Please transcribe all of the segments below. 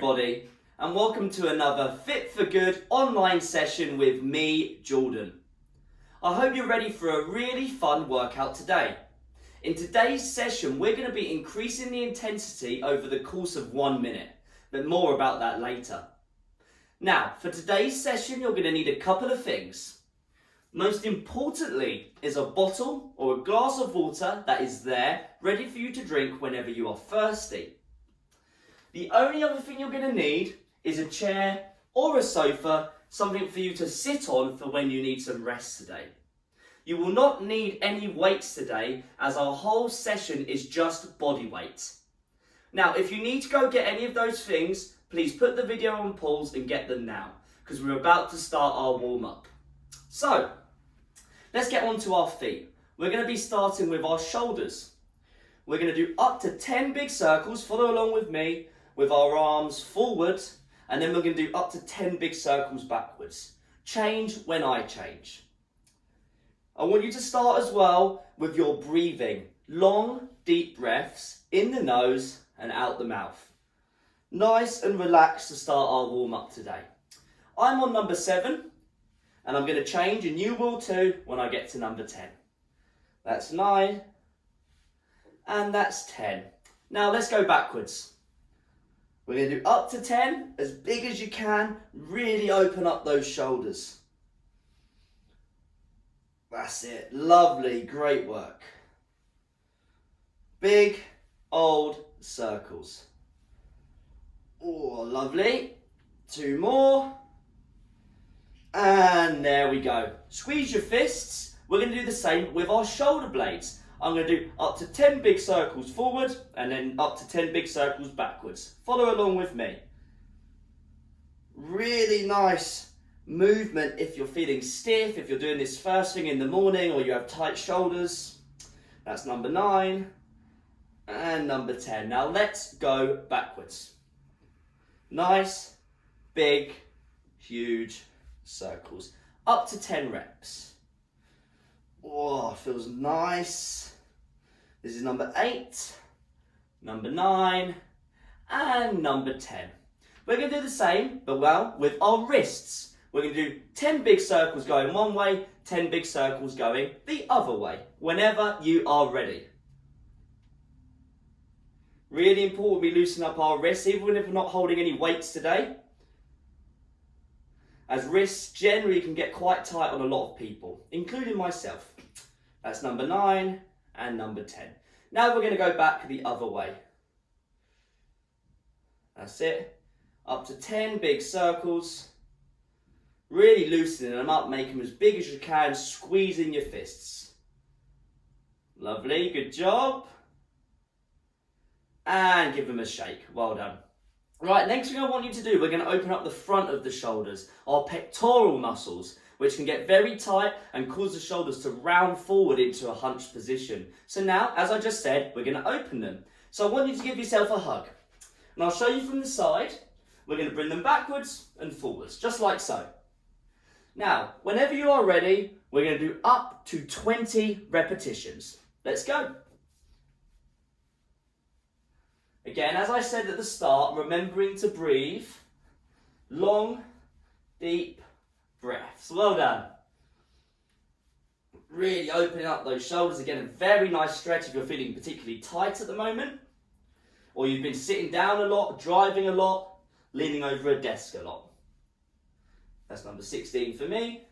everybody, and welcome to another Fit for Good online session with me, Jordan. I hope you're ready for a really fun workout today. In today's session, we're going to be increasing the intensity over the course of 1 minute, but more about that later. Now, for today's session, you're going to need a couple of things. Most importantly is a bottle or a glass of water that is there, ready for you to drink whenever you are thirsty. The only other thing you're going to need is a chair or a sofa, something for you to sit on for when you need some rest today. You will not need any weights today, as our whole session is just body weight. Now, if you need to go get any of those things, please put the video on pause and get them now, because we're about to start our warm-up. So, let's get on to our feet. We're going to be starting with our shoulders. We're going to do up to 10 big circles, follow along with me, with our arms forward, and then we're going to do up to 10 big circles backwards. Change when I change. I want you to start as well with your breathing. Long, deep breaths in the nose and out the mouth. Nice and relaxed to start our warm-up today. I'm on number 7, and I'm going to change, and you will too when I get to number 10. That's 9, and that's 10. Now let's go backwards. We're going to do up to 10, as big as you can. Really open up those shoulders. That's it. Lovely. Great work. Big, old circles. Oh, lovely. 2 more. And there we go. Squeeze your fists. We're going to do the same with our shoulder blades. I'm going to do up to 10 big circles forward and then up to 10 big circles backwards. Follow along with me. Really nice movement if you're feeling stiff, if you're doing this first thing in the morning or you have tight shoulders. That's number 9 and number 10. Now let's go backwards. Nice, big, huge circles. Up to 10 reps. Oh, feels nice. This is number 8, number 9, and number 10. We're going to do the same, but well, with our wrists. We're going to do 10 big circles going one way, 10 big circles going the other way, whenever you are ready. Really important we loosen up our wrists, even if we're not holding any weights today, as wrists generally can get quite tight on a lot of people, including myself. That's number 9 and number 10. Now we're going to go back the other way. That's it. Up to 10 big circles. Really loosening them up, making them as big as you can, squeezing your fists. Lovely, good job. And give them a shake. Well done. Right, next thing I want you to do, we're going to open up the front of the shoulders, our pectoral muscles, which can get very tight and cause the shoulders to round forward into a hunched position. So now, as I just said, we're going to open them. So I want you to give yourself a hug. And I'll show you from the side. We're going to bring them backwards and forwards, just like so. Now, whenever you are ready, we're going to do up to 20 repetitions. Let's go. Again, as I said at the start, remembering to breathe. Long, deep breaths. Well done. Really opening up those shoulders. Again, a very nice stretch if you're feeling particularly tight at the moment, or you've been sitting down a lot, driving a lot, leaning over a desk a lot. That's number 16 for me.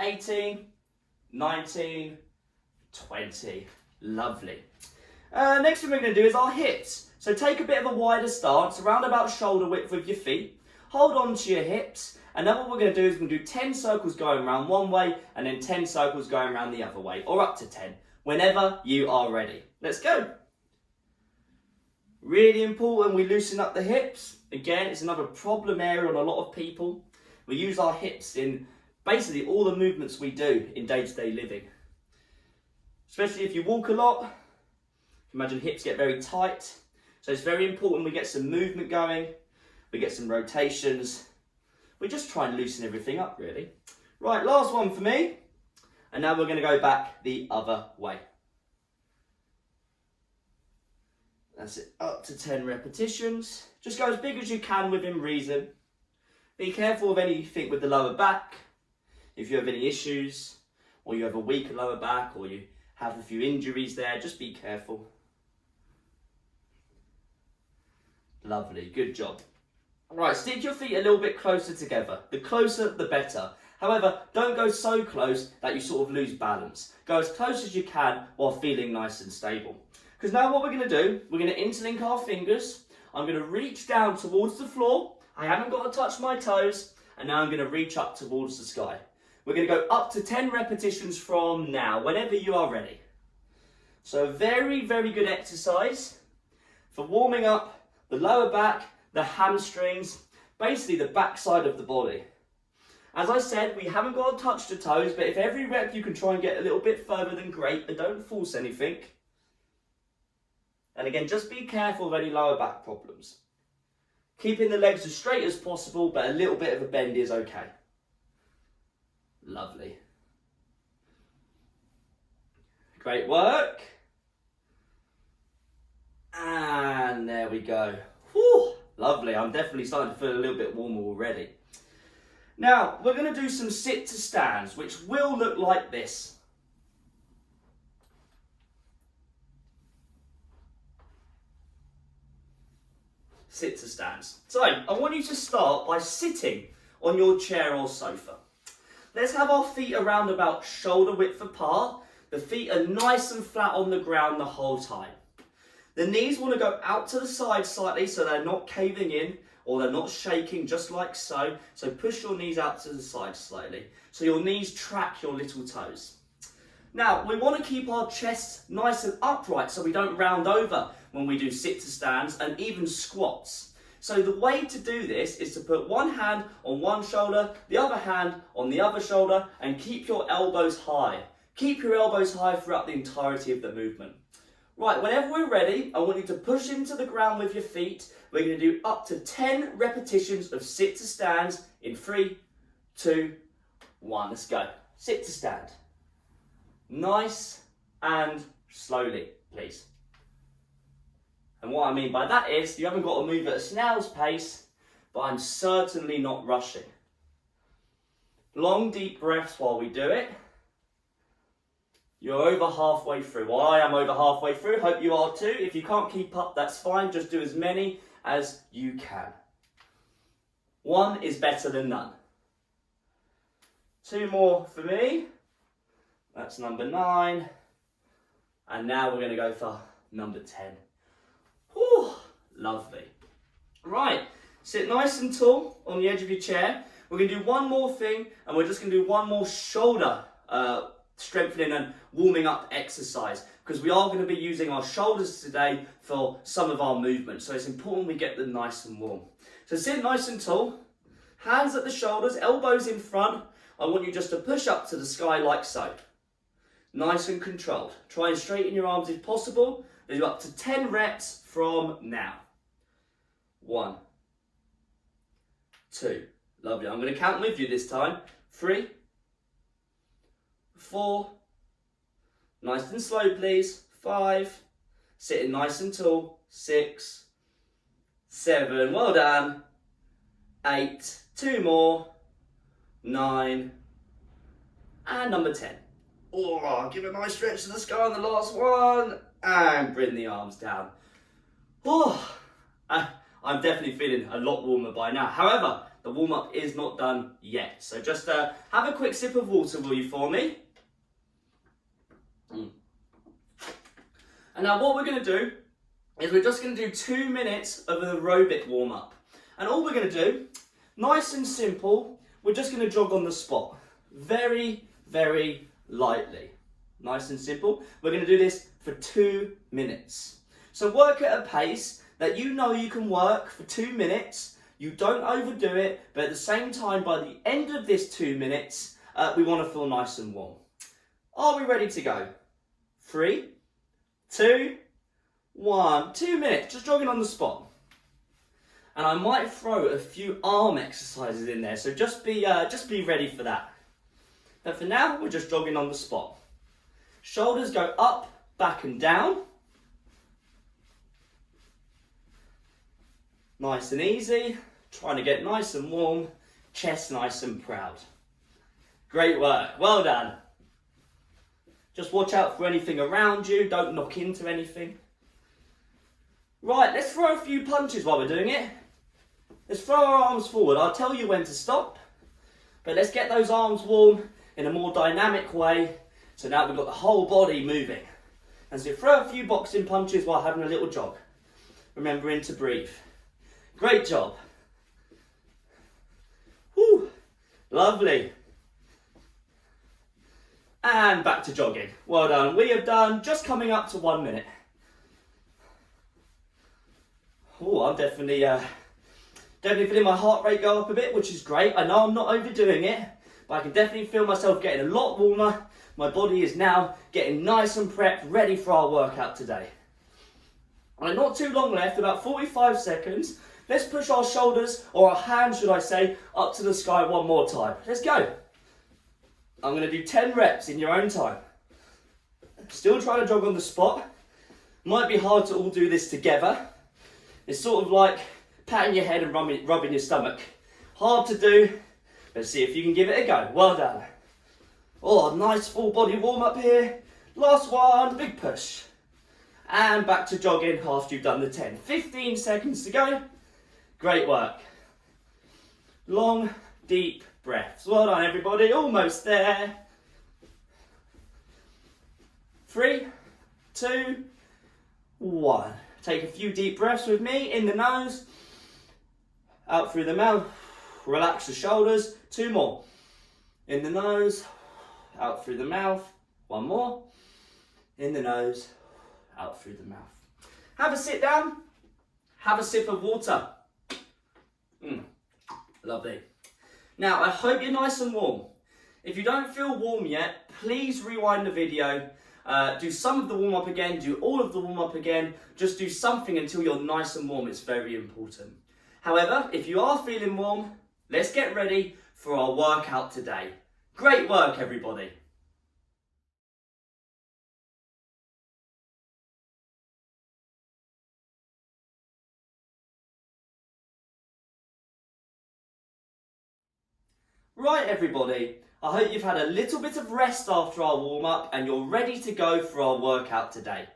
18, 19, 20. Lovely. Next thing we're going to do is our hips. So take a bit of a wider stance, around about shoulder width with your feet. Hold on to your hips. And then what we're going to do is we're going to do 10 circles going around one way and then 10 circles going around the other way, or up to 10, whenever you are ready. Let's go. Really important we loosen up the hips. Again, it's another problem area on a lot of people. We use our hips in basically all the movements we do in day-to-day living. Especially if you walk a lot. Imagine hips get very tight. So it's very important we get some movement going. We get some rotations. We just try and loosen everything up, really. Right, last one for me. And now we're going to go back the other way. That's it, up to 10 repetitions. Just go as big as you can within reason. Be careful of anything with the lower back. If you have any issues, or you have a weaker lower back, or you have a few injuries there, just be careful. Lovely, good job. Right, stick your feet a little bit closer together. The closer, the better. However, don't go so close that you sort of lose balance. Go as close as you can while feeling nice and stable. Because now what we're going to do, we're going to interlink our fingers. I'm going to reach down towards the floor. I haven't got to touch my toes. And now I'm going to reach up towards the sky. We're going to go up to 10 repetitions from now, whenever you are ready. So very, very good exercise for warming up the lower back, the hamstrings, basically the back side of the body. As I said, we haven't got to touch the toes, but if every rep you can try and get a little bit further, then great, but don't force anything. And again, just be careful of any lower back problems. Keeping the legs as straight as possible, but a little bit of a bend is okay. Lovely. Great work. And there we go. Whew, lovely. I'm definitely starting to feel a little bit warmer already. Now, we're going to do some sit to stands, which will look like this. Sit to stands. So, I want you to start by sitting on your chair or sofa. Let's have our feet around about shoulder width apart. The feet are nice and flat on the ground the whole time. The knees want to go out to the side slightly so they're not caving in or they're not shaking, just like so. So push your knees out to the side slightly so your knees track your little toes. Now, we want to keep our chest nice and upright so we don't round over when we do sit to stands and even squats. So the way to do this is to put one hand on one shoulder, the other hand on the other shoulder, and keep your elbows high. Keep your elbows high throughout the entirety of the movement. Right, whenever we're ready, I want you to push into the ground with your feet. We're going to do up to 10 repetitions of sit to stands in 3, 2, 1. Let's go. Sit to stand. Nice and slowly, please. And what I mean by that is, you haven't got to move at a snail's pace, but I'm certainly not rushing. Long, deep breaths while we do it. You're over halfway through. Well, I am over halfway through. Hope you are too. If you can't keep up, that's fine. Just do as many as you can. 1 is better than none. 2 more for me. That's number 9. And now we're going to go for number 10. Whew, lovely. Right, sit nice and tall on the edge of your chair. We're going to do one more thing, and we're just going to do one more shoulder strengthening and warming up exercise, because we are going to be using our shoulders today for some of our movement. So it's important we get them nice and warm. So sit nice and tall, hands at the shoulders, elbows in front. I want you just to push up to the sky like so. Nice and controlled. Try and straighten your arms if possible. Do up to 10 reps from now. 1, 2, lovely. I'm going to count with you this time. 3, 4, nice and slow please. 5, sitting nice and tall. 6, 7, well done. 8, 2 more. 9, and number 10. Oh, give a nice stretch to the sky on the last one. And bring the arms down. Oh, I'm definitely feeling a lot warmer by now. However, the warm-up is not done yet. So just have a quick sip of water, will you, for me? And now what we're going to do is we're just going to do 2 minutes of an aerobic warm-up. And all we're going to do, nice and simple, we're just going to jog on the spot. Very, very lightly. Nice and simple. We're going to do this for 2 minutes. So work at a pace that you know you can work for 2 minutes. You don't overdo it, but at the same time, by the end of this 2 minutes, we want to feel nice and warm. Are we ready to go? 3, 2, 1. 2 minutes, just jogging on the spot. And I might throw a few arm exercises in there, so just be ready for that. But for now, we're just jogging on the spot. Shoulders go up, back and down. Nice and easy, trying to get nice and warm, chest nice and proud. Great work, well done. Just watch out for anything around you, don't knock into anything. Right, let's throw a few punches while we're doing it. Let's throw our arms forward. I'll tell you when to stop, but let's get those arms warm in a more dynamic way. So now we've got the whole body moving. And so throw a few boxing punches while having a little jog, remembering to breathe. Great job. Woo, lovely. And back to jogging. Well done. We have done just coming up to 1 minute. Oh, I'm definitely feeling my heart rate go up a bit, which is great. I know I'm not overdoing it, but I can definitely feel myself getting a lot warmer. My body is now getting nice and prepped, ready for our workout today. And not too long left, about 45 seconds. Let's push our shoulders, or our hands should I say, up to the sky one more time. Let's go. I'm going to do 10 reps in your own time. Still trying to jog on the spot. Might be hard to all do this together. It's sort of like patting your head and rubbing your stomach. Hard to do. Let's see if you can give it a go. Well done. Oh, nice full body warm up here. Last one, big push. And back to jogging after you've done the 10. 15 seconds to go. Great work. Long, deep breaths. Well done, everybody. Almost there. 3, 2, 1. Take a few deep breaths with me. In the nose, out through the mouth. Relax the shoulders. 2 more. In the nose, out through the mouth. 1 more. In the nose, out through the mouth. Have a sit down. Have a sip of water. Lovely. Now, I hope you're nice and warm. If you don't feel warm yet, please rewind the video. Do some of the warm up again, do all of the warm up again. Just do something until you're nice and warm. It's very important. However, if you are feeling warm, let's get ready for our workout today. Great work, everybody. Right, everybody, I hope you've had a little bit of rest after our warm-up and you're ready to go for our workout today.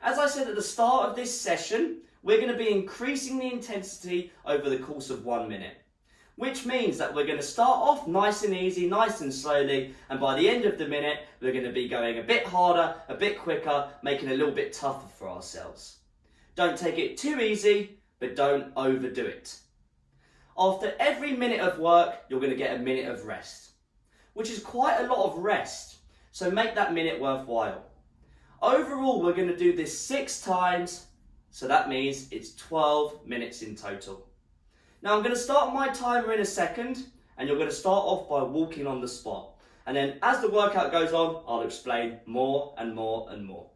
As I said at the start of this session, we're going to be increasing the intensity over the course of 1 minute, which means that we're going to start off nice and easy, nice and slowly, and by the end of the minute, we're going to be going a bit harder, a bit quicker, making it a little bit tougher for ourselves. Don't take it too easy, but don't overdo it. After every minute of work, you're going to get a minute of rest, which is quite a lot of rest, so make that minute worthwhile. Overall, we're going to do this 6 times, so that means it's 12 minutes in total. Now, I'm going to start my timer in a second, and you're going to start off by walking on the spot. And then as the workout goes on, I'll explain more and more and more.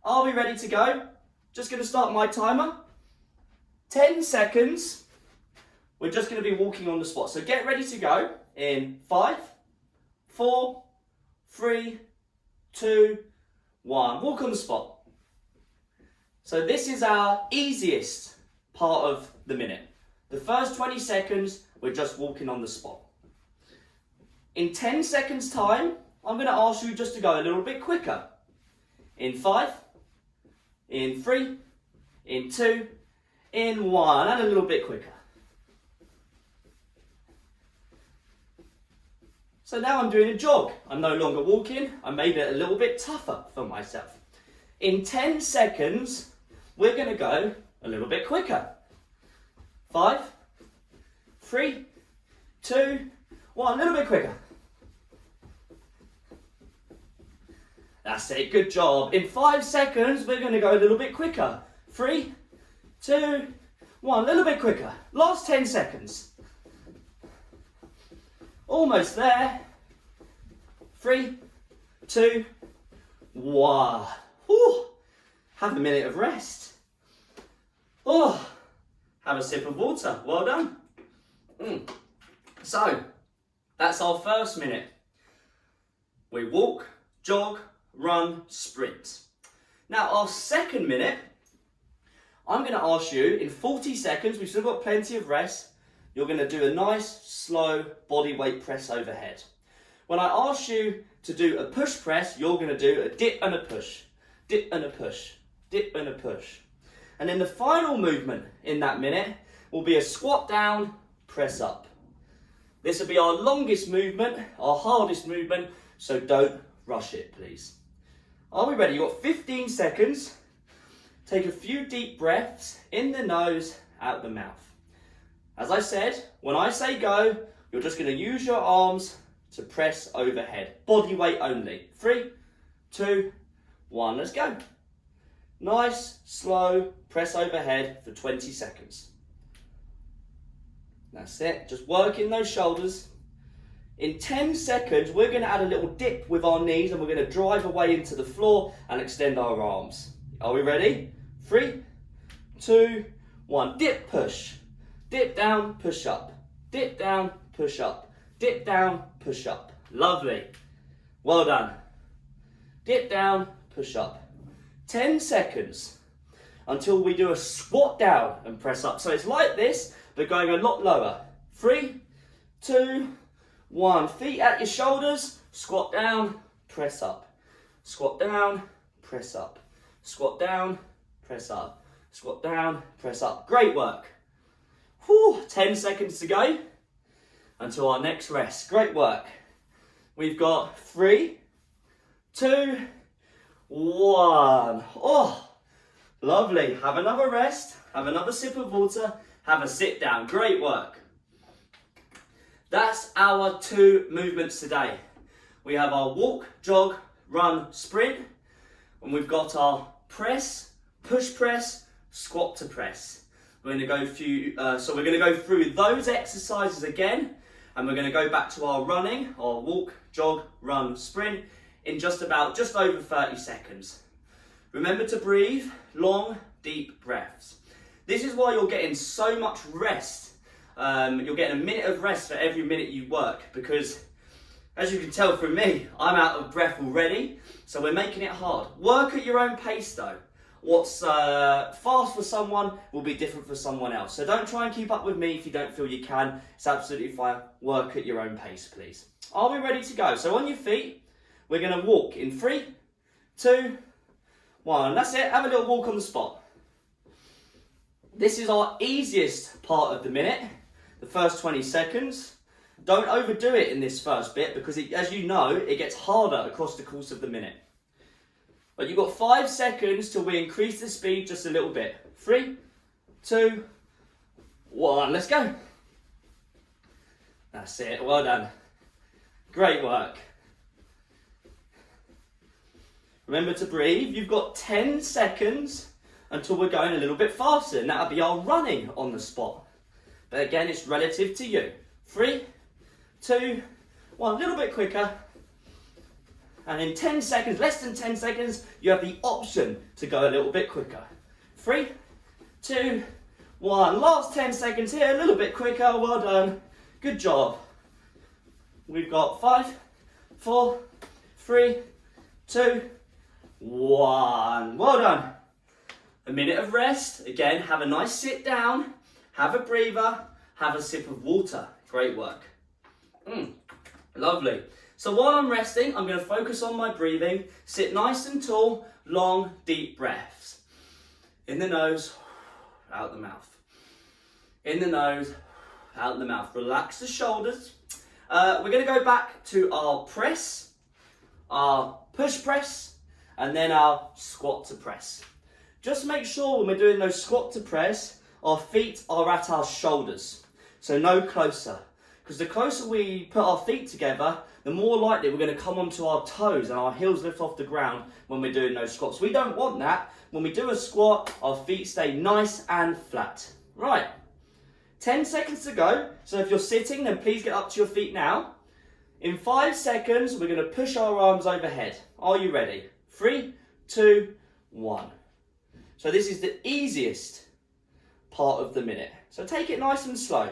Are we ready to go? Just going to start my timer. 10 seconds. We're just going to be walking on the spot. So get ready to go in 5, 4, 3, 2, 1. Walk on the spot. So this is our easiest part of the minute. The first 20 seconds, we're just walking on the spot. In 10 seconds time, I'm going to ask you just to go a little bit quicker. In 5, in 3, in 2, in 1, and a little bit quicker. So now I'm doing a jog. I'm no longer walking. I made it a little bit tougher for myself. In 10 seconds, we're going to go a little bit quicker. 5, 3, 2, 1, a little bit quicker. That's it, good job. In 5 seconds, we're going to go a little bit quicker. 3, 2, 1, a little bit quicker. Last 10 seconds. Almost there. 3, 2, 1. Whew. Have a minute of rest. Oh, have a sip of water. Well done. So, that's our first minute. We walk, jog, run, sprint. Now, our second minute, I'm going to ask you in 40 seconds, we've still got plenty of rest, you're going to do a nice, slow body weight press overhead. When I ask you to do a push press, you're going to do a dip and a push, dip and a push, dip and a push. And then the final movement in that minute will be a squat down, press up. This will be our longest movement, our hardest movement, so don't rush it, please. Are we ready? You've got 15 seconds. Take a few deep breaths in the nose, out the mouth. As I said, when I say go, you're just going to use your arms to press overhead. Body weight only. 3, 2, 1, let's go. Nice, slow, press overhead for 20 seconds. That's it, just working those shoulders. In 10 seconds, we're going to add a little dip with our knees and we're going to drive away into the floor and extend our arms. Are we ready? 3, 2, 1, dip, push. Dip down, push up. Dip down, push up. Dip down, push up. Lovely. Well done. Dip down, push up. 10 seconds until we do a squat down and press up. So it's like this, but going a lot lower. 3, 2, 1. Feet at your shoulders. Squat down, press up. Squat down, press up. Squat down, press up. Squat down, press up. Great work. Whew, 10 seconds to go until our next rest. Great work. We've got 3, 2, 1. Oh, lovely. Have another rest. Have another sip of water. Have a sit down. Great work. That's our 2 movements today. We have our walk, jog, run, sprint. And we've got our press, push press, squat to press. We're going to go we're going to go through those exercises again, and we're going to go back to our running, our walk, jog, run, sprint in just over 30 seconds. Remember to breathe, long, deep breaths. This is why you're getting so much rest. You're getting a minute of rest for every minute you work, because as you can tell from me, I'm out of breath already, so we're making it hard. Work at your own pace though. What's fast for someone will be different for someone else. So don't try and keep up with me if you don't feel you can. It's absolutely fine. Work at your own pace, please. Are we ready to go? So on your feet, we're going to walk in 3, 2, 1. That's it. Have a little walk on the spot. This is our easiest part of the minute, the first 20 seconds. Don't overdo it in this first bit because, as you know, it gets harder across the course of the minute. But you've got 5 seconds till we increase the speed just a little bit. 3, 2, 1. Let's go. That's it. Well done. Great work. Remember to breathe. You've got 10 seconds until we're going a little bit faster, and that'll be our running on the spot. But again, it's relative to you. 3, 2, 1. A little bit quicker. And in 10 seconds, less than 10 seconds, you have the option to go a little bit quicker. 3, 2, 1. Last 10 seconds here, a little bit quicker. Well done. Good job. We've got 5, 4, 3, 2, 1. Well done. A minute of rest. Again, have a nice sit down. Have a breather. Have a sip of water. Great work. Lovely. So while I'm resting, I'm going to focus on my breathing. Sit nice and tall, long, deep breaths. In the nose, out the mouth. In the nose, out the mouth. Relax the shoulders. We're going to go back to our press, our push press, and then our squat to press. Just make sure when we're doing those squat to press, our feet are at our shoulders. So no closer. Because the closer we put our feet together, the more likely we're going to come onto our toes and our heels lift off the ground when we're doing those squats. We don't want that. When we do a squat, our feet stay nice and flat. Right, 10 seconds to go. So if you're sitting, then please get up to your feet now. In 5 seconds, we're going to push our arms overhead. Are you ready? 3, 2, 1. So this is the easiest part of the minute. So take it nice and slow.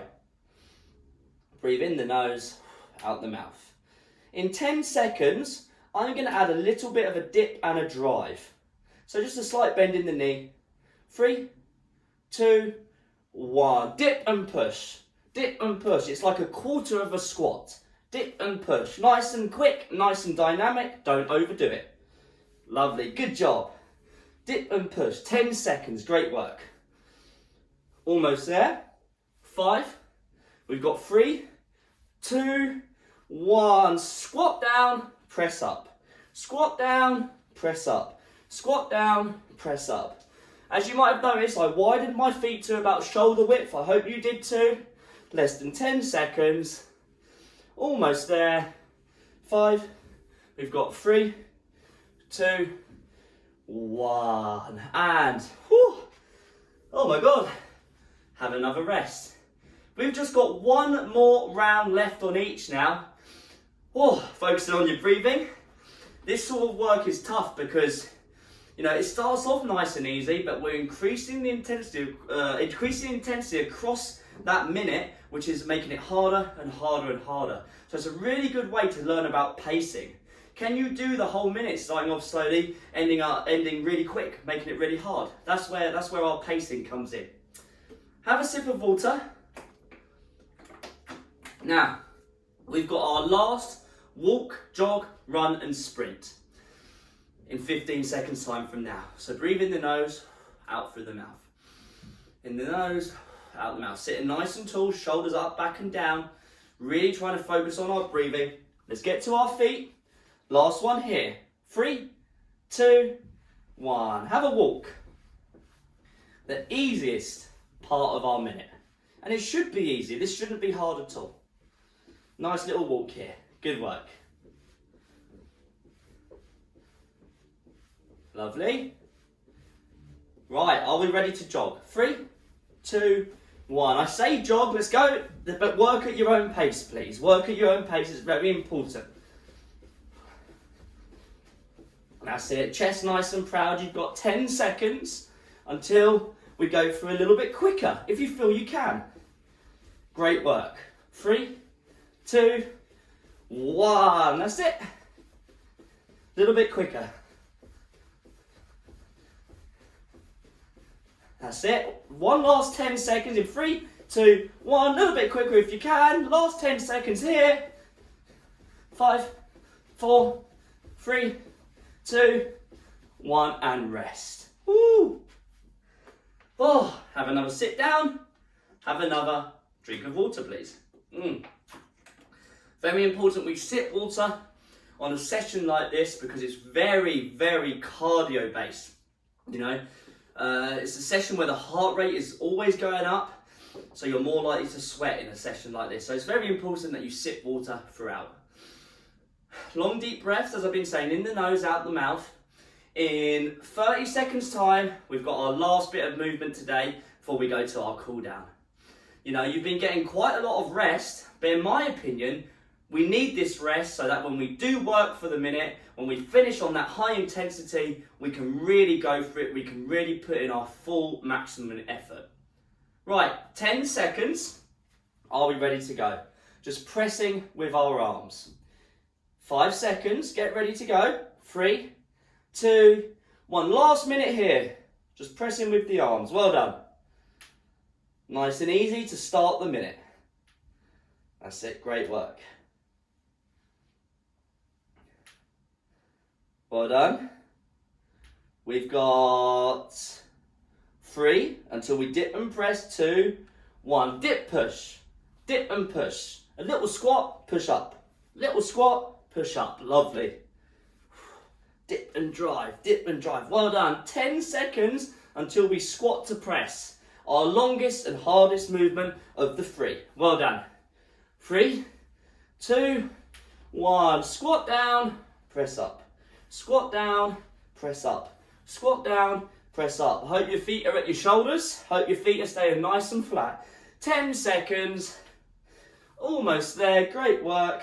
Breathe in the nose, out the mouth. In 10 seconds, I'm going to add a little bit of a dip and a drive. So just a slight bend in the knee. 3, 2, 1. Dip and push. Dip and push. It's like a quarter of a squat. Dip and push. Nice and quick, nice and dynamic. Don't overdo it. Lovely. Good job. Dip and push. 10 seconds. Great work. Almost there. 5. We've got 3, 2, 1. Squat down, press up. Squat down, press up. Squat down, press up. As you might have noticed, I widened my feet to about shoulder width. I hope you did too. Less than 10 seconds. Almost there. 5. We've got 3, 2, 1. And, whew, oh my God, have another rest. We've just got one more round left on each now. Oh, focusing on your breathing. This sort of work is tough because, you know, it starts off nice and easy, but we're increasing the intensity across that minute, which is making it harder and harder and harder. So it's a really good way to learn about pacing. Can you do the whole minute, starting off slowly, ending really quick, making it really hard? That's where our pacing comes in. Have a sip of water. Now, we've got our last walk, jog, run and sprint in 15 seconds time from now. So breathe in the nose, out through the mouth. In the nose, out the mouth. Sitting nice and tall, shoulders up, back and down. Really trying to focus on our breathing. Let's get to our feet. Last one here. 3, 2, 1. Have a walk. The easiest part of our minute. And it should be easy. This shouldn't be hard at all. Nice little walk here. Good work. Lovely. Right, are we ready to jog? 3, 2, 1. I say jog, let's go, but work at your own pace, please. Work at your own pace, it's very important. That's it, chest nice and proud. You've got 10 seconds until we go for a little bit quicker, if you feel you can. Great work. 3, 2, 1. That's it. A little bit quicker. That's it. One last 10 seconds in 3, 2, 1. A little bit quicker if you can. Last 10 seconds here. 5, 4, 3, 2, 1, and rest. Woo! Oh, have another sit down. Have another drink of water, please. Very important we sip water on a session like this because it's very, very cardio based. You know, it's a session where the heart rate is always going up, so you're more likely to sweat in a session like this. So it's very important that you sip water throughout. Long deep breaths, as I've been saying, in the nose, out the mouth. In 30 seconds time, we've got our last bit of movement today before we go to our cool down. You know, you've been getting quite a lot of rest, but in my opinion, we need this rest so that when we do work for the minute, when we finish on that high intensity, we can really go for it, we can really put in our full maximum effort. Right, 10 seconds. Are we ready to go? Just pressing with our arms. 5 seconds, get ready to go. 3, 2, 1. Last minute here. Just pressing with the arms. Well done. Nice and easy to start the minute. That's it, great work. Well done. We've got 3 until we dip and press. 2, 1. Dip, push. Dip and push. A little squat, push up. Little squat, push up. Lovely. Dip and drive, dip and drive. Well done. 10 seconds until we squat to press. Our longest and hardest movement of the 3. Well done. 3, 2, 1. Squat down, press up. Squat down, press up. Squat down, press up. I hope your feet are at your shoulders. Hope your feet are staying nice and flat. 10 seconds. Almost there. Great work.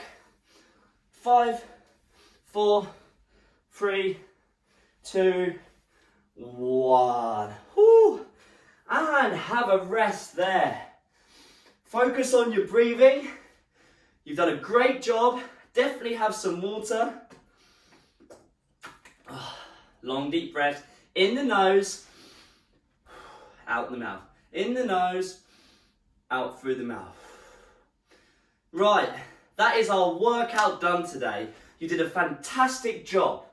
5, 4, 3, 2, 1. Whew. And have a rest there. Focus on your breathing. You've done a great job. Definitely have some water. Long deep breath in the nose, out the mouth. In the nose, out through the mouth. Right, that is our workout done today. You did a fantastic job.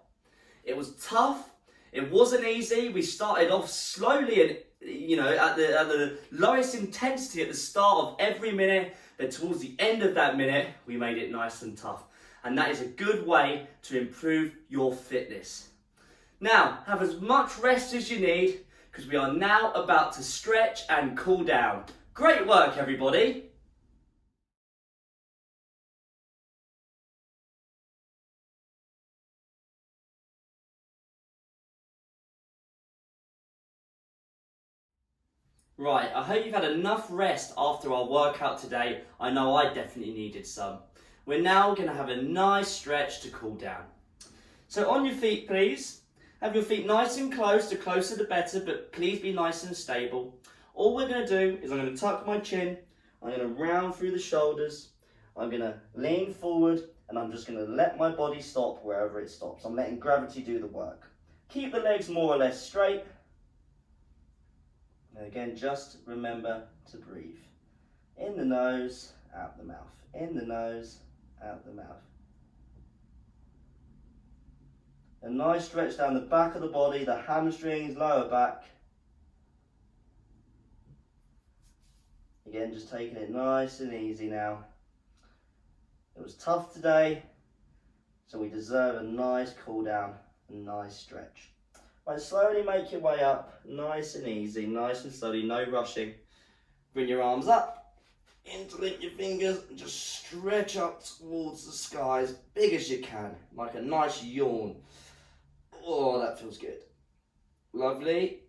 It was tough, it wasn't easy. We started off slowly and at the lowest intensity at the start of every minute, but towards the end of that minute, we made it nice and tough. And that is a good way to improve your fitness. Now, have as much rest as you need, because we are now about to stretch and cool down. Great work, everybody. Right, I hope you've had enough rest after our workout today. I know I definitely needed some. We're now going to have a nice stretch to cool down. So on your feet, please. Have your feet nice and close, the closer the better, but please be nice and stable. All we're going to do is I'm going to tuck my chin, I'm going to round through the shoulders, I'm going to lean forward, and I'm just going to let my body stop wherever it stops. I'm letting gravity do the work. Keep the legs more or less straight. And again, just remember to breathe. In the nose, out the mouth. In the nose, out the mouth. A nice stretch down the back of the body, the hamstrings, lower back. Again, just taking it nice and easy now. It was tough today, so we deserve a nice cool down, a nice stretch. Right, slowly make your way up, nice and easy, nice and slowly, no rushing. Bring your arms up, interlink your fingers, and just stretch up towards the sky as big as you can, like a nice yawn. Oh, that feels good. Lovely.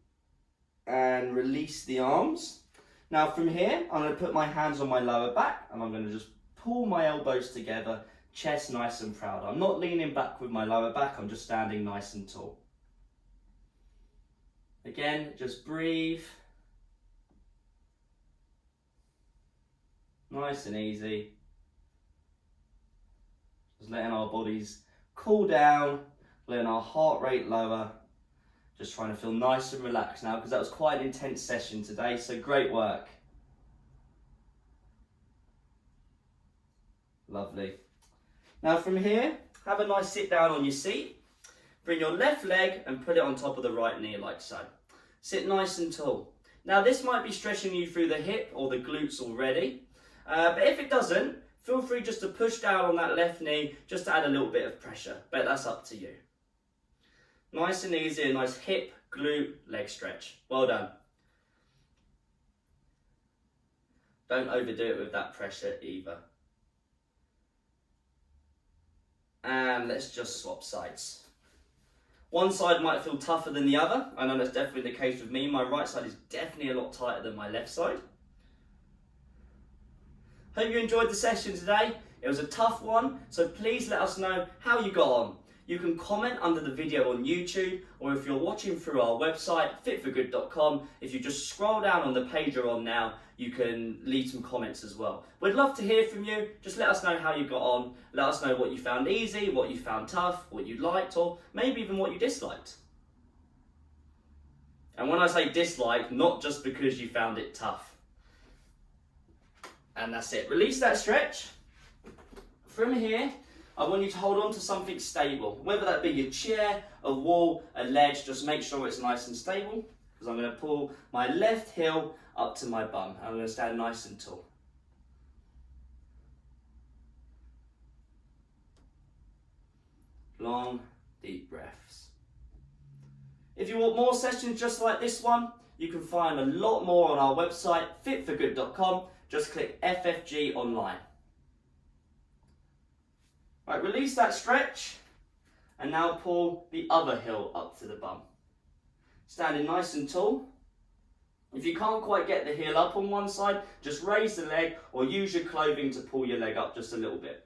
And release the arms. Now from here, I'm going to put my hands on my lower back, and I'm going to just pull my elbows together, chest nice and proud. I'm not leaning back with my lower back, I'm just standing nice and tall. Again, just breathe. Nice and easy. Just letting our bodies cool down, letting our heart rate lower. Just trying to feel nice and relaxed now, because that was quite an intense session today, so great work. Lovely. Now from here, have a nice sit down on your seat. Bring your left leg and put it on top of the right knee like so. Sit nice and tall. Now this might be stretching you through the hip or the glutes already, but if it doesn't, feel free just to push down on that left knee just to add a little bit of pressure, but that's up to you. Nice and easy, a nice hip, glute, leg stretch. Well done. Don't overdo it with that pressure either. And let's just swap sides. One side might feel tougher than the other. I know that's definitely the case with me. My right side is definitely a lot tighter than my left side. Hope you enjoyed the session today. It was a tough one, so please let us know how you got on. You can comment under the video on YouTube, or if you're watching through our website, fitforgood.com, if you just scroll down on the page you're on now, you can leave some comments as well. We'd love to hear from you. Just let us know how you got on. Let us know what you found easy, what you found tough, what you liked, or maybe even what you disliked. And when I say dislike, not just because you found it tough. And that's it. Release that stretch. From here, I want you to hold on to something stable, whether that be your chair, a wall, a ledge. Just make sure it's nice and stable, because I'm going to pull my left heel up to my bum. I'm going to stand nice and tall. Long, deep breaths. If you want more sessions just like this one, you can find a lot more on our website, fitforgood.com. Just click FFG online. Right, release that stretch, and now pull the other heel up to the bum. Standing nice and tall. If you can't quite get the heel up on one side, just raise the leg or use your clothing to pull your leg up just a little bit.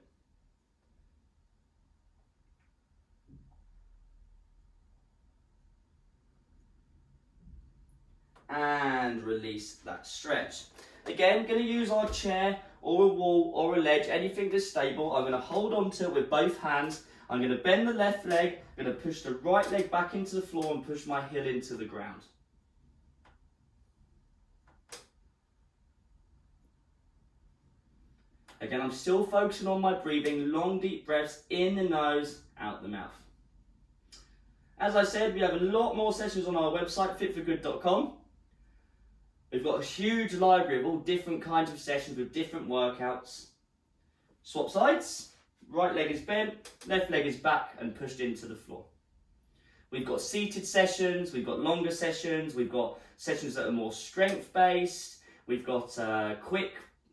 And release that stretch. Again, going to use our chair or a wall or a ledge, anything that's stable. I'm going to hold on to it with both hands. I'm going to bend the left leg, I'm going to push the right leg back into the floor and push my heel into the ground. Again, I'm still focusing on my breathing, long deep breaths in the nose, out the mouth. As I said, we have a lot more sessions on our website, fitforgood.com. We've got a huge library of all different kinds of sessions with different workouts. Swap sides, right leg is bent, left leg is back and pushed into the floor. We've got seated sessions, we've got longer sessions, we've got sessions that are more strength based, we've got quick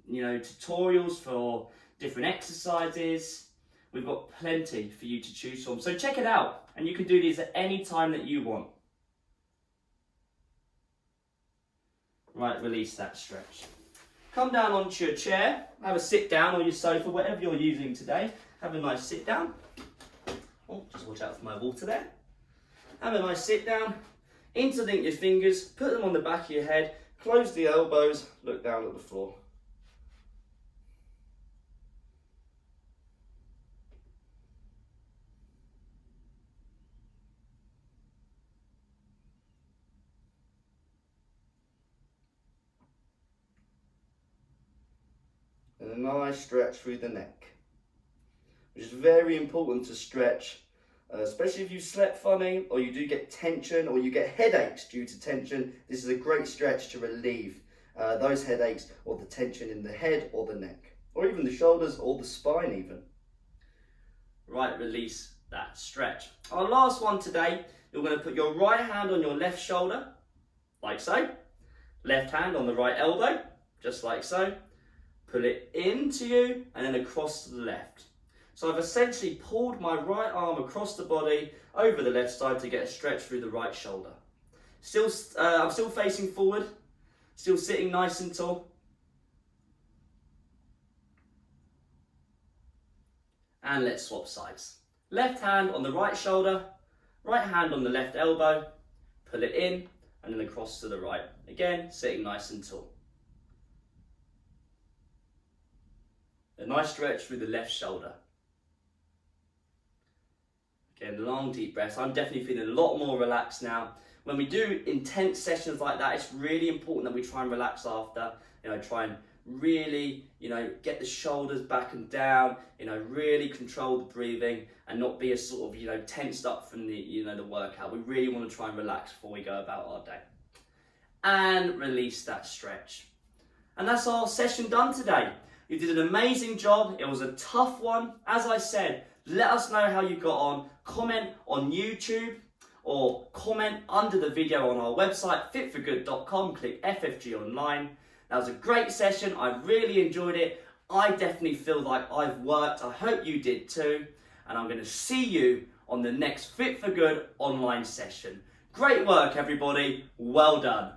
tutorials for different exercises. We've got plenty for you to choose from. So check it out, and you can do these at any time that you want. Right, release that stretch. Come down onto your chair, have a sit down or your sofa, whatever you're using today. Have a nice sit down. Oh, just watch out for my water there. Have a nice sit down. Interlink your fingers, put them on the back of your head, close the elbows, look down at the floor. And a nice stretch through the neck, which is very important to stretch, especially if you slept funny or you do get tension or you get headaches due to tension. This is a great stretch to relieve those headaches or the tension in the head or the neck, or even the shoulders or the spine even. Right, release that stretch. Our last one today, you're going to put your right hand on your left shoulder, like so. Left hand on the right elbow, just like so. Pull it into you and then across to the left. So I've essentially pulled my right arm across the body over the left side to get a stretch through the right shoulder. I'm still facing forward, still sitting nice and tall. And let's swap sides. Left hand on the right shoulder, right hand on the left elbow, pull it in and then across to the right. Again, sitting nice and tall. A nice stretch through the left shoulder. Again, long deep breaths. I'm definitely feeling a lot more relaxed now. When we do intense sessions like that, it's really important that we try and relax after. Try and really, get the shoulders back and down. Really control the breathing and not be as sort of, tensed up from the, the workout. We really want to try and relax before we go about our day. And release that stretch. And that's our session done today. You did an amazing job. It was a tough one. As I said, let us know how you got on. Comment on YouTube or comment under the video on our website, fitforgood.com. Click FFG online. That was a great session. I really enjoyed it. I definitely feel like I've worked. I hope you did too. And I'm going to see you on the next Fit for Good online session. Great work, everybody. Well done.